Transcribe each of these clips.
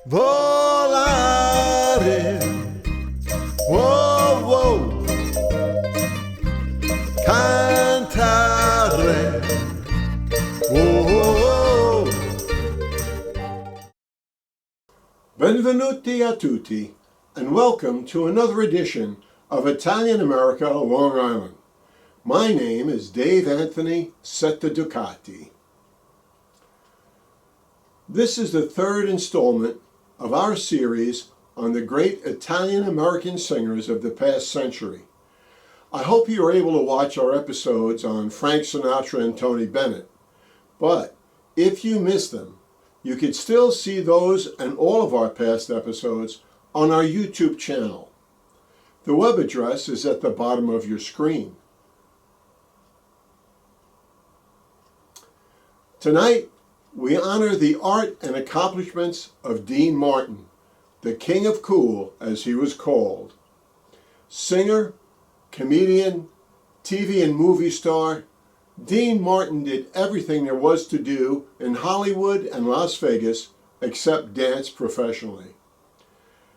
Volare, wow, wow, cantare, wow. Benvenuti a tutti, and welcome to another edition of Italian America, Long Island. My name is Dave Anthony Setta Ducati. This is the third installment of our series on the great Italian-American singers of the past century. I hope you are able to watch our episodes on Frank Sinatra and Tony Bennett, but if you missed them, you could still see those and all of our past episodes on our YouTube channel. The web address is at the bottom of your screen. Tonight, we honor the art and accomplishments of Dean Martin, the King of Cool, as he was called. Singer, comedian, TV and movie star, Dean Martin did everything there was to do in Hollywood and Las Vegas except dance professionally.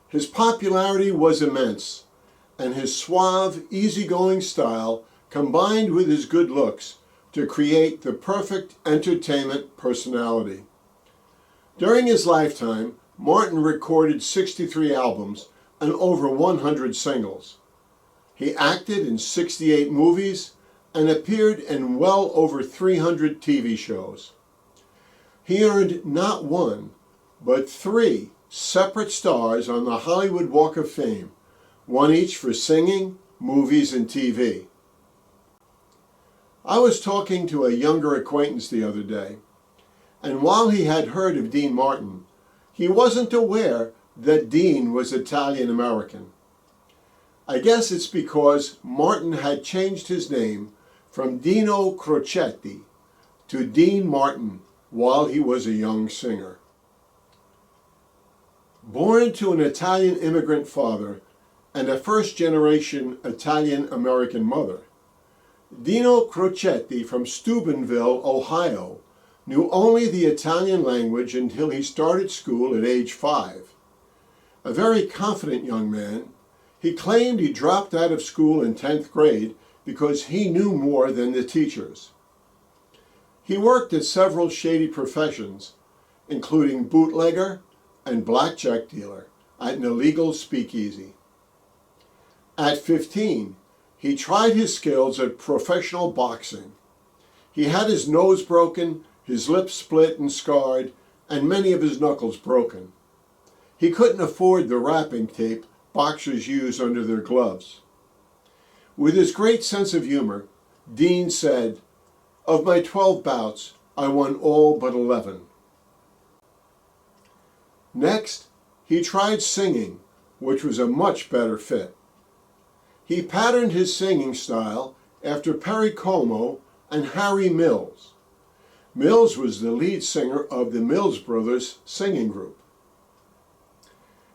His popularity was immense, and his suave, easygoing style combined with his good looks to create the perfect entertainment personality. During his lifetime, Martin recorded 63 albums and over 100 singles. He acted in 68 movies and appeared in well over 300 TV shows. He earned not one, but 3 separate stars on the Hollywood Walk of Fame, one each for singing, movies, and TV. I was talking to a younger acquaintance the other day, and while he had heard of Dean Martin, he wasn't aware that Dean was Italian-American. I guess it's because Martin had changed his name from Dino Crocetti to Dean Martin while he was a young singer. Born to an Italian immigrant father and a first-generation Italian-American mother, Dino Crocetti from Steubenville, Ohio, knew only the Italian language until he started school at age 5. A very confident young man, he claimed he dropped out of school in 10th grade because he knew more than the teachers. He worked at several shady professions, including bootlegger and blackjack dealer at an illegal speakeasy. At 15, he tried his skills at professional boxing. He had his nose broken, his lips split and scarred, and many of his knuckles broken. He couldn't afford the wrapping tape boxers use under their gloves. With his great sense of humor, Dean said, "Of my 12 bouts, I won all but 11. Next, he tried singing, which was a much better fit. He patterned his singing style after Perry Como and Harry Mills. Mills was the lead singer of the Mills Brothers singing group.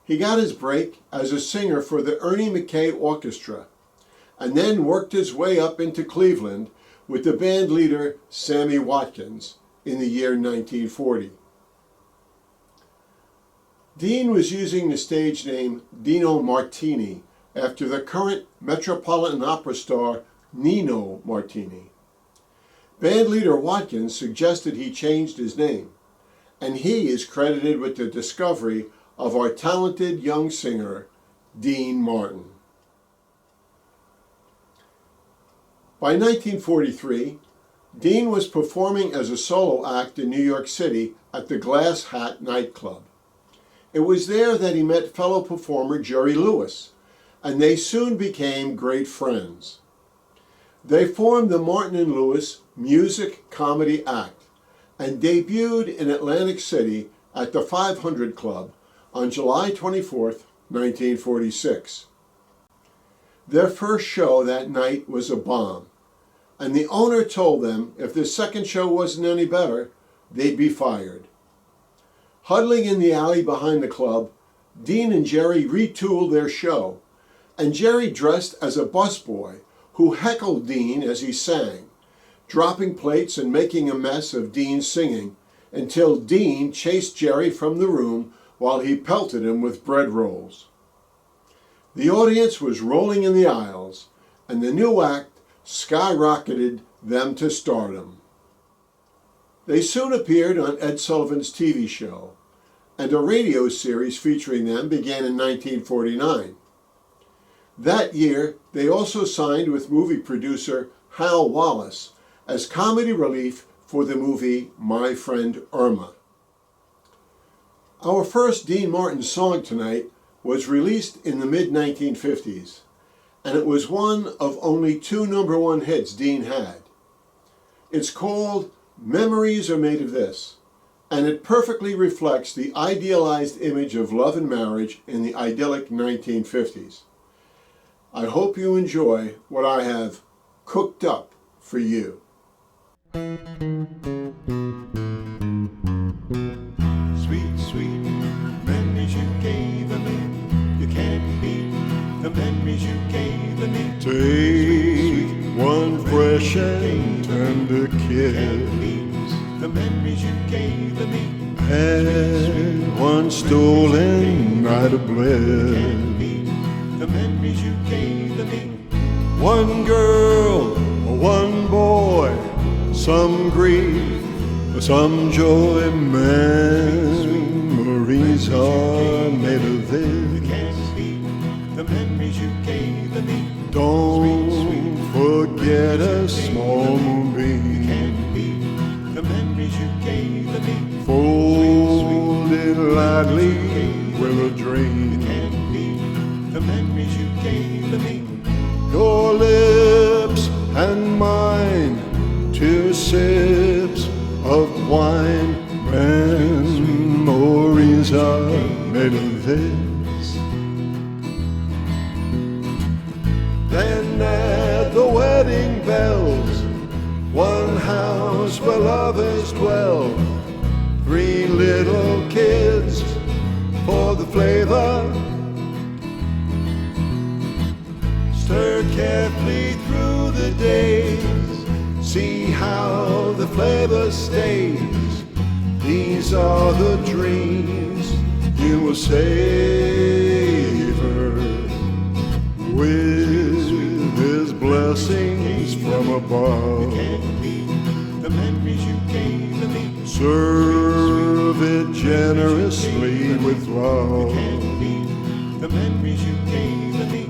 He got his break as a singer for the Ernie Mackay Orchestra, and then worked his way up into Cleveland with the band leader Sammy Watkins in the year 1940. Dean was using the stage name Dino Martini after the current Metropolitan Opera star Nino Martini. Bandleader Watkins suggested he changed his name, and he is credited with the discovery of our talented young singer, Dean Martin. By 1943, Dean was performing as a solo act in New York City at the Glass Hat nightclub. It was there that he met fellow performer Jerry Lewis, and they soon became great friends. They formed the Martin and Lewis Music Comedy Act and debuted in Atlantic City at the 500 Club on July 24, 1946. Their first show that night was a bomb, and the owner told them if the second show wasn't any better, they'd be fired. Huddling in the alley behind the club, Dean and Jerry retooled their show, and Jerry dressed as a busboy who heckled Dean as he sang, dropping plates and making a mess of Dean's singing until Dean chased Jerry from the room while he pelted him with bread rolls. The audience was rolling in the aisles, and the new act skyrocketed them to stardom. They soon appeared on Ed Sullivan's TV show, and a radio series featuring them began in 1949. That year, they also signed with movie producer Hal Wallace as comedy relief for the movie My Friend Irma. Our first Dean Martin song tonight was released in the mid-1950s, and it was one of only 2 number-1 hits Dean had. It's called Memories Are Made of This, and it perfectly reflects the idealized image of love and marriage in the idyllic 1950s. I hope you enjoy what I have cooked up for you. Sweet, sweet memories you gave me. You can't beat the memories you gave me. Take one fresh and tender kiss, The memories you gave me. and one stolen night of bliss. The memories you gave me. One girl, one boy, some grief, some joy. Memories are made of this. Can't beat the memories you gave me. Don't forget a small moonbeam, Can't beat the memories you gave me. folded lightly with a dream. Can't beat the memories you gave me. Your lips and mine, 2 sips of wine. Memories are made of this. Then at the wedding bells, one house where lovers dwell. 3 little kids for the flavor. Stir carefully through the days, see how the flavor stays. These are the dreams you will savor with His blessings from above. The memories you gave me. Serve it generously with love. The memories you gave me.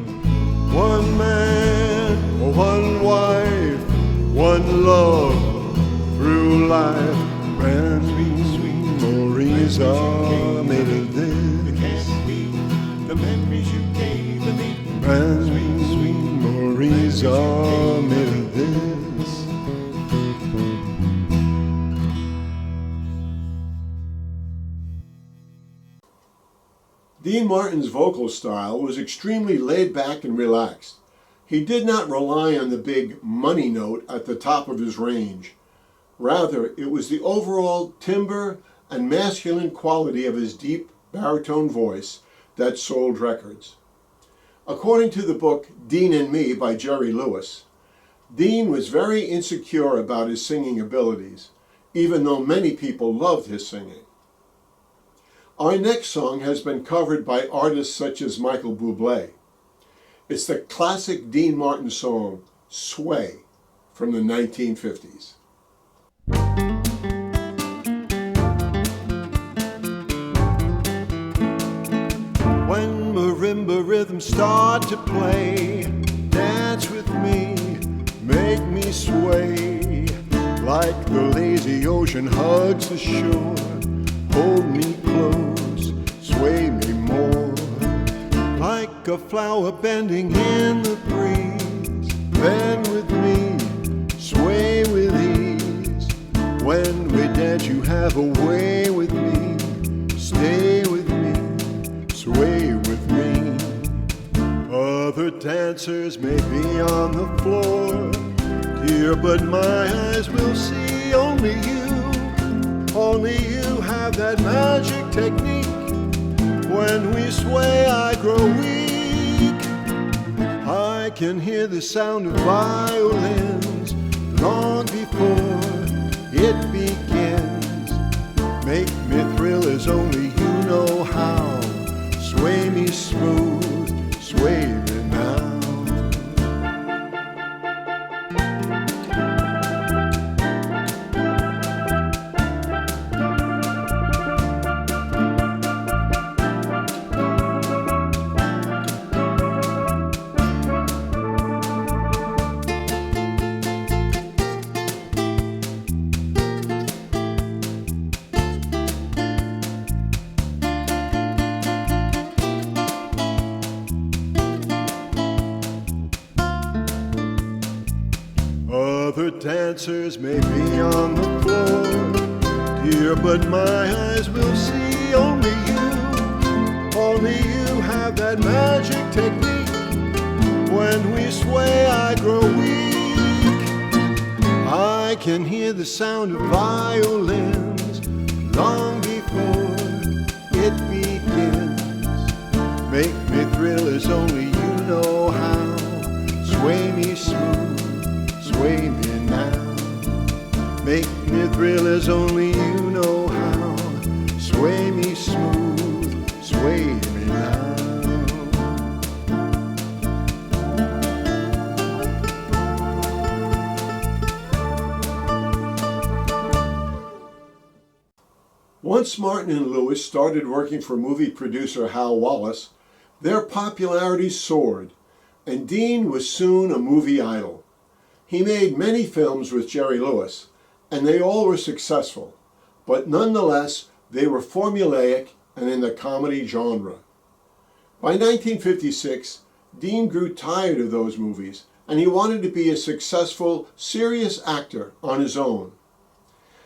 One man, one wife, one love through life. Memories are made of this. The memories you gave me. Memories are made of this. Dean Martin's vocal style was extremely laid back and relaxed. He did not rely on the big money note at the top of his range. Rather, it was the overall timbre and masculine quality of his deep baritone voice that sold records. According to the book Dean and Me by Jerry Lewis, Dean was very insecure about his singing abilities, even though many people loved his singing. Our next song has been covered by artists such as Michael Bublé. It's the classic Dean Martin song, Sway, from the 1950s. When marimba rhythms start to play, dance with me, make me sway. Like the lazy ocean hugs the shore, hold me close, sway me more. Like a flower bending in the breeze, bend with me, sway with ease. When we dance you have a way with me, stay with me, sway with me. Other dancers may be on the floor, dear, but my eyes will see only you. Only you have that magic technique. When we sway, I grow weak. I can hear the sound of violins long before it begins. Make me thrill as only you know know how. Sway me smooth, sway me now. Other dancers may be on the floor, dear, but my eyes will see only you. Only you have that magic technique. When we sway, I grow weak. I can hear the sound of violins long before it begins. Make me thrill as only you know how. Sway me smooth, sway me now. Make me thrill as only you know how. Sway me smooth, sway me now. Once Martin and Lewis started working for movie producer Hal Wallace, their popularity soared, and Dean was soon a movie idol. He made many films with Jerry Lewis, and they all were successful, but nonetheless, they were formulaic and in the comedy genre. By 1956, Dean grew tired of those movies, and he wanted to be a successful, serious actor on his own.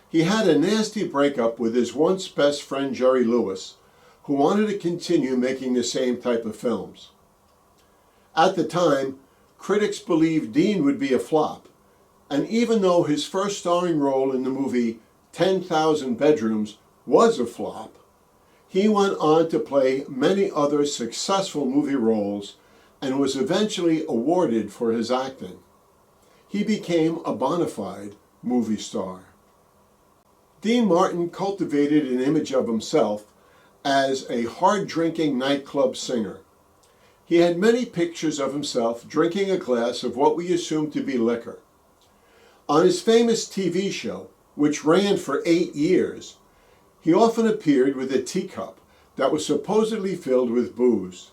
He had a nasty breakup with his once best friend Jerry Lewis, who wanted to continue making the same type of films. At the time, critics believed Dean would be a flop, and even though his first starring role in the movie 10,000 Bedrooms was a flop, he went on to play many other successful movie roles and was eventually awarded for his acting. He became a bona fide movie star. Dean Martin cultivated an image of himself as a hard-drinking nightclub singer. He had many pictures of himself drinking a glass of what we assume to be liquor. On his famous TV show, which ran for 8 years, he often appeared with a teacup that was supposedly filled with booze.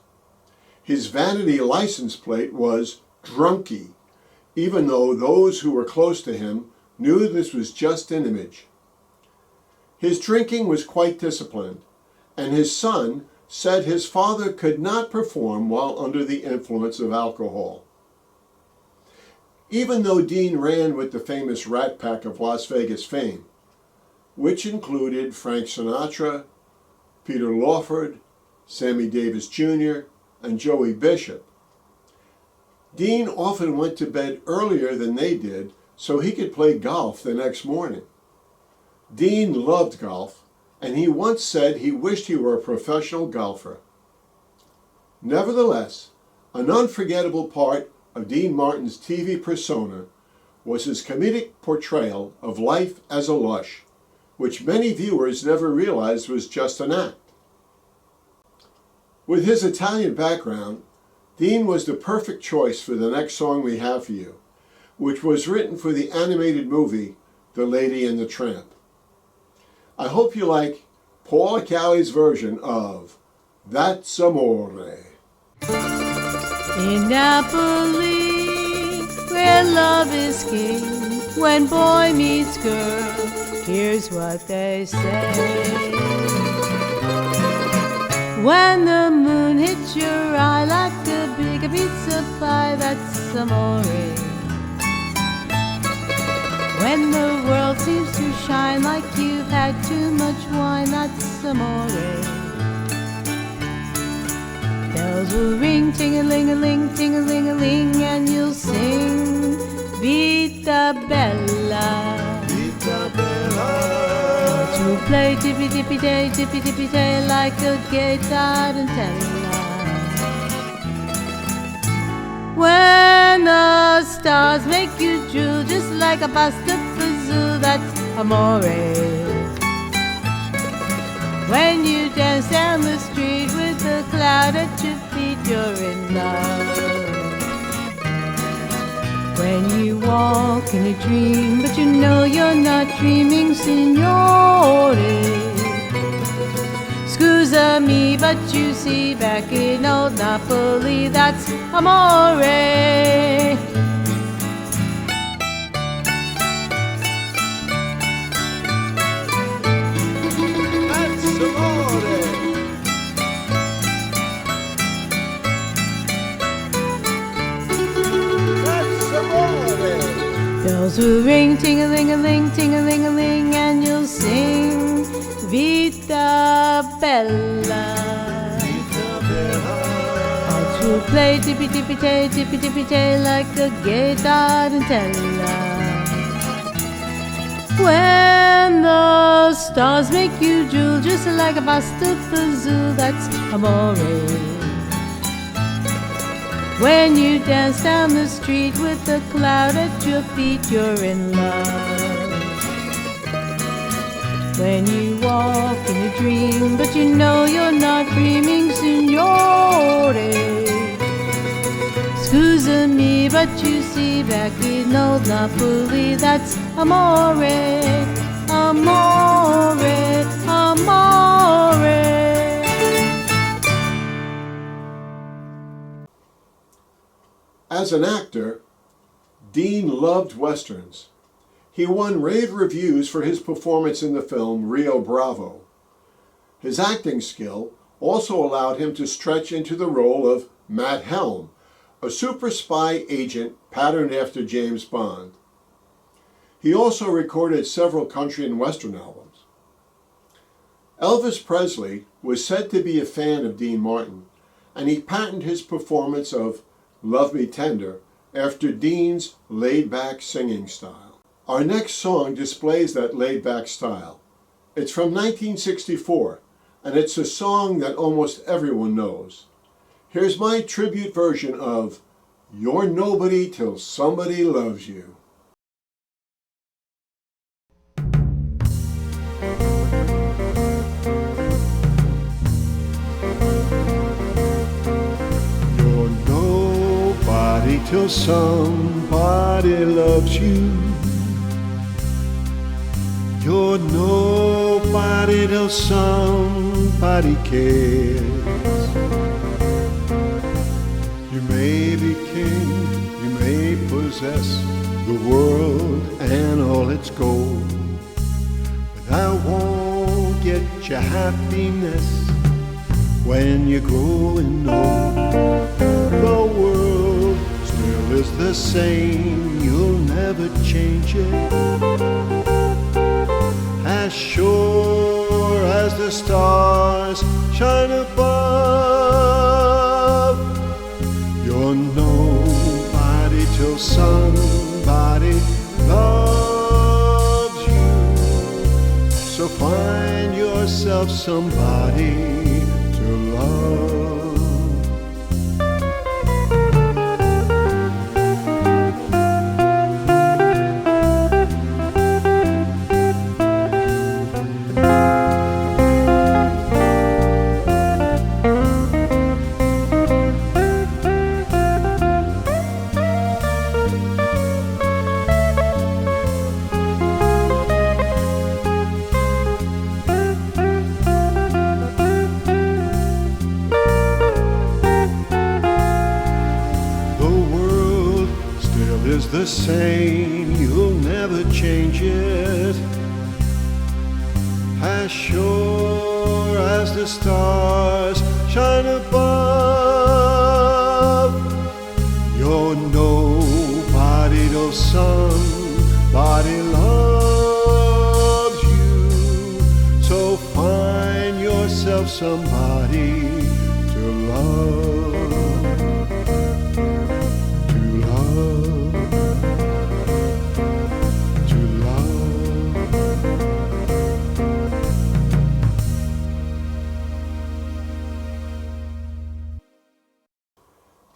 His vanity license plate was Drunky, even though those who were close to him knew this was just an image. His drinking was quite disciplined, and his son said his father could not perform while under the influence of alcohol. Even though Dean ran with the famous Rat Pack of Las Vegas fame, which included Frank Sinatra, Peter Lawford, Sammy Davis Jr., and Joey Bishop, Dean often went to bed earlier than they did so he could play golf the next morning. Dean loved golf, and he once said he wished he were a professional golfer. Nevertheless, an unforgettable part of Dean Martin's TV persona was his comedic portrayal of life as a lush, which many viewers never realized was just an act. With his Italian background, Dean was the perfect choice for the next song we have for you, which was written for the animated movie The Lady and the Tramp. I hope you like Paul Acali's version of That's Amore. In Napoli, where love is king, when boy meets girl, here's what they say. When the moon hits your eye like a big pizza pie, that's amore. When the world seems to shine like you've had too much wine, that's amore. Bells will ring, ting-a-ling-a-ling, ting-a-ling-a-ling, and you'll sing Vita Bella. Vita Bella. To play tippy-tippy-day, tippy-tippy-day like a gay tarantella. When the stars make you drool just like a pasta fazool, that's amore. When you dance down the street with a cloud at your feet, you're in love. When you walk in a dream, but you know you're not dreaming, signore. Scusa me, but you see, back in old Napoli, that's amore. Bells will ring, ting-a-ling-a-ling, ting-a-ling-a-ling, and you'll sing Vita Bella. Hearts will play tippy-tippy-tay, tippy-tippy-tay, like a gay tarantella. When the stars make you drool, just like a pasta fazool, that's amore. When you dance down the street with a cloud at your feet, you're in love. When you walk in a dream, but you know you're not dreaming, signore. Scusa me, but you see, back in old Napoli, that's amore, amore, amore. As an actor, Dean loved westerns. He won rave reviews for his performance in the film Rio Bravo. His acting skill also allowed him to stretch into the role of Matt Helm, a super spy agent patterned after James Bond. He also recorded several country and western albums. Elvis Presley was said to be a fan of Dean Martin, and he patented his performance of Love Me Tender after Dean's laid-back singing style. Our next song displays that laid-back style. It's from 1964, and it's a song that almost everyone knows. Here's my tribute version of You're Nobody Till Somebody Loves You. Till somebody loves you. You're nobody till somebody cares. You may be king, you may possess the world and all its gold, but that won't get you happiness when you're growing old. The world still is the same, you'll never change it. As sure as the stars shine above, you're nobody till somebody loves you. So find yourself somebody to love. The same, you'll never change it. As sure as the stars shine above, you're nobody till somebody loves you. So find yourself somebody to love.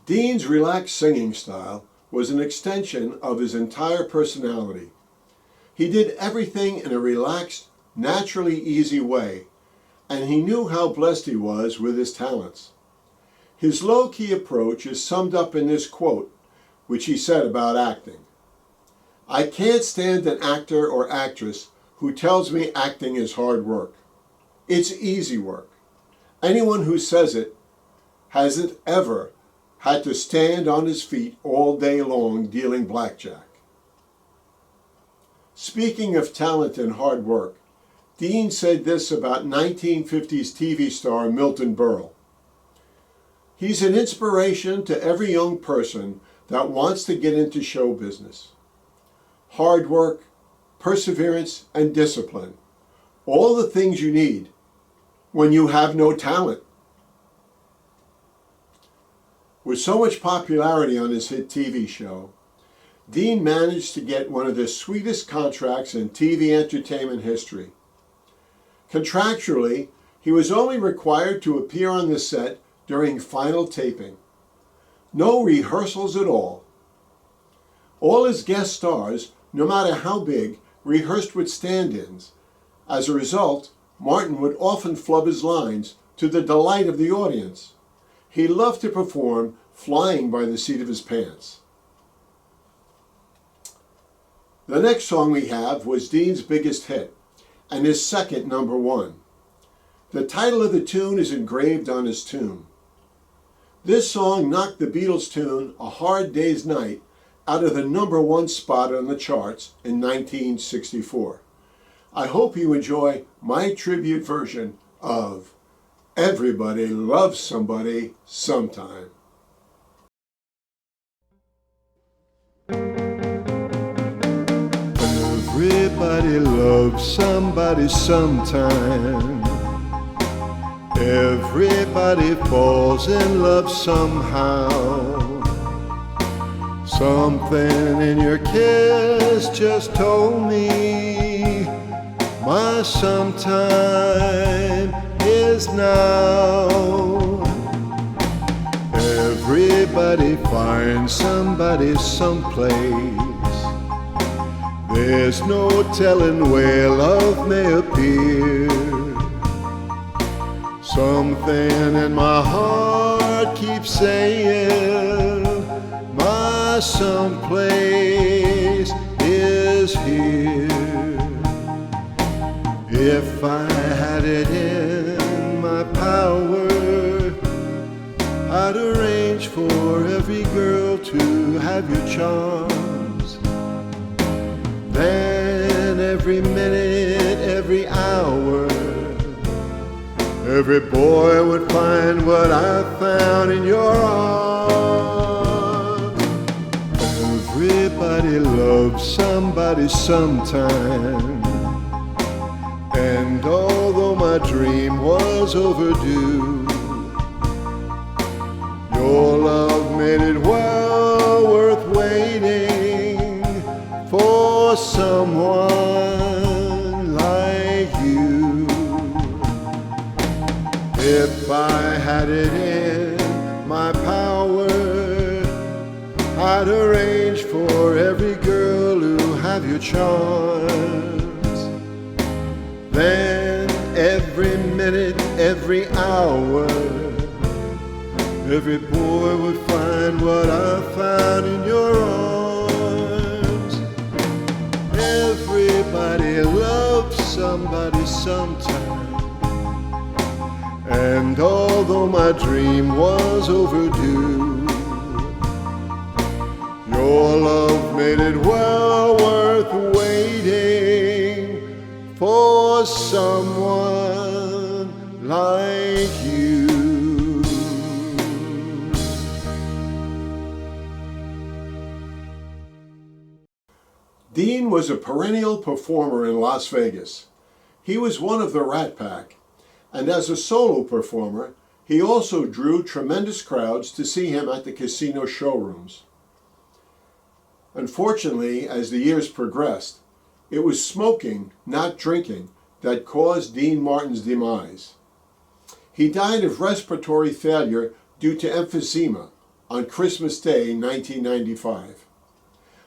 Dean's relaxed singing style was an extension of his entire personality. He did everything in a relaxed, naturally easy way, and he knew how blessed he was with his talents. His low-key approach is summed up in this quote, which he said about acting. "I can't stand an actor or actress who tells me acting is hard work. It's easy work. Anyone who says it hasn't ever had to stand on his feet all day long dealing blackjack." Speaking of talent and hard work, Dean said this about 1950s TV star Milton Berle. "He's an inspiration to every young person that wants to get into show business. Hard work, perseverance, and discipline. All the things you need when you have no talent." With so much popularity on his hit TV show, Dean managed to get one of the sweetest contracts in TV entertainment history. Contractually, he was only required to appear on the set during final taping. No rehearsals at all. All his guest stars, no matter how big, rehearsed with stand-ins. As a result, Martin would often flub his lines to the delight of the audience. He loved to perform flying by the seat of his pants. The next song we have was Dean's biggest hit, and his second #1. The title of the tune is engraved on his tomb. This song knocked the Beatles' tune "A Hard Day's Night" out of the #1 spot on the charts in 1964. I hope you enjoy my tribute version of "Everybody Loves Somebody Sometime." Everybody loves somebody sometime. Everybody falls in love somehow. Something in your kiss just told me my sometime is now. Everybody finds somebody someplace. There's no telling where love may appear. Something in my heart keeps saying my someplace is here. If I had it in my power, I'd arrange for every girl to have your charms. Then every minute, every hour, every boy would find what I found in your arms. Everybody loves somebody sometime. And although my dream was overdue, your love made it well worth waiting for someone like you. If I had it in my power, I'd arrange for every girl who have your charms. Then every minute, every hour, every boy would find what I found in your arms. Everybody loves somebody sometime. And although my dream was overdue, your love made it well worth waiting for someone like you. Dean was a perennial performer in Las Vegas. He was one of the Rat Pack, and as a solo performer, he also drew tremendous crowds to see him at the casino showrooms. Unfortunately, as the years progressed, it was smoking, not drinking, that caused Dean Martin's demise. He died of respiratory failure due to emphysema on Christmas Day 1995.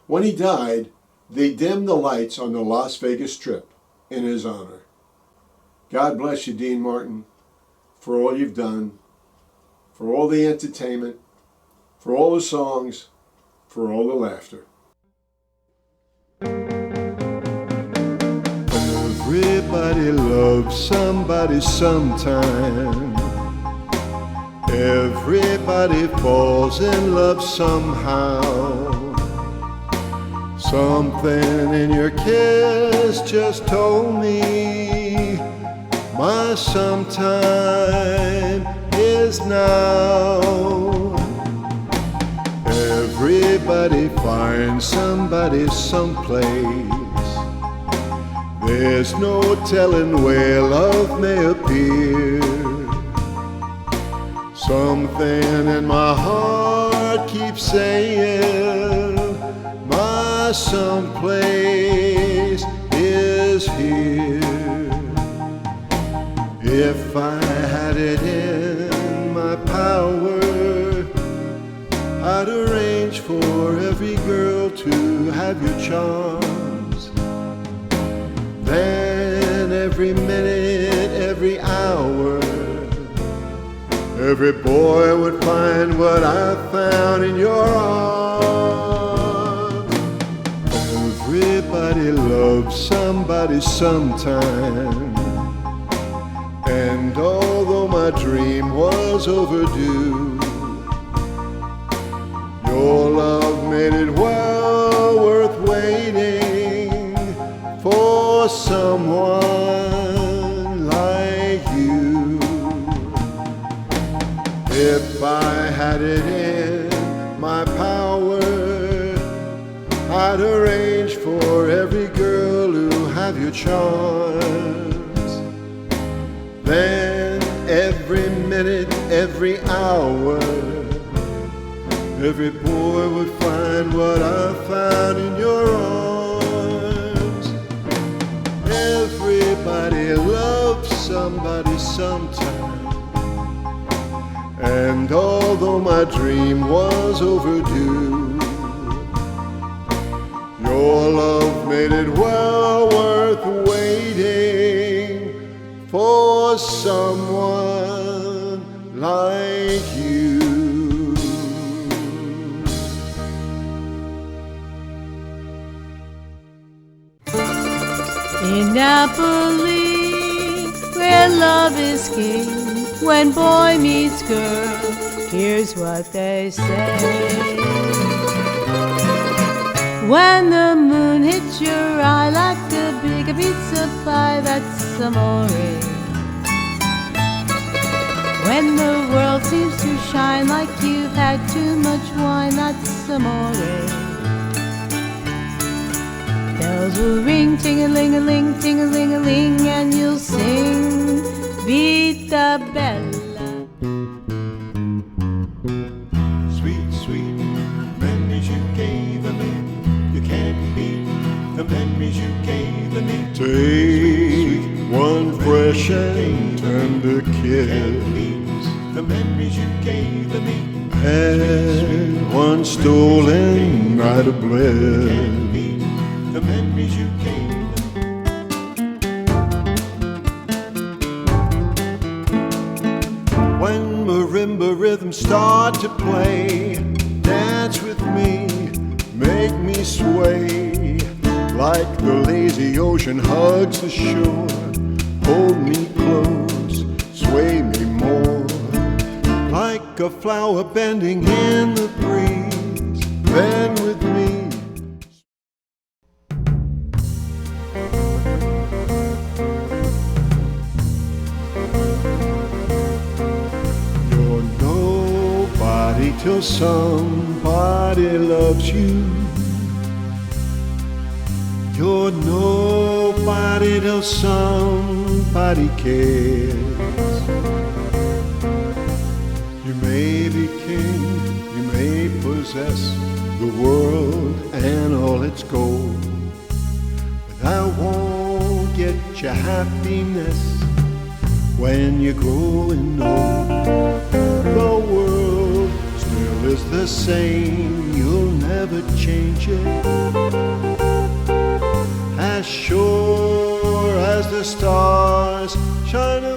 When he died, they dimmed the lights on the Las Vegas Strip in his honor. God bless you, Dean Martin, for all you've done, for all the entertainment, for all the songs, for all the laughter. Everybody loves somebody sometime. Everybody falls in love somehow. Something in your kiss just told me my sometime is now. Everybody finds somebody someplace. There's no telling where love may appear. Something in my heart keeps saying my someplace is here. If I had it in my power, I'd arrange for every girl to have your charms. Then every minute, every hour, every boy would find what I found in your arms. Everybody loves somebody sometime. And although my dream was overdue, your love made it well worth waiting for someone like you. If I had it in my power, I'd arrange for every girl to have your charms. Then every minute, every hour, every boy would find what I found in your arms. Everybody loves somebody sometime. And although my dream was overdue, your love made it well worth waiting for someone like you. In Napoli, where love is king, when boy meets girl, here's what they say. When the moon hits your eye like a big pizza pie, that's amore. When the world seems to shine like you've had too much wine, that's amore. Bells will ring, ting-a-ling-a-ling, ting-a-ling-a-ling, and you'll sing Vita Bella. Sweet, sweet memories you gave me. You can't beat the memories you gave me. Take one fresh and tender kiss, The memories you gave me. and one stolen night of bliss. The memories you gave me. When marimba rhythms start to play, dance with me, make me sway. Like the lazy ocean hugs the shore, hold me close, sway me more. Like a flower bending in the breeze, bend with me. You're nobody till somebody loves you. You're nobody till somebody cares. You may be king, you may possess the world and all its gold, but I won't get your happiness when you're growing old. The world still is the same, you'll never change it. As sure as the stars China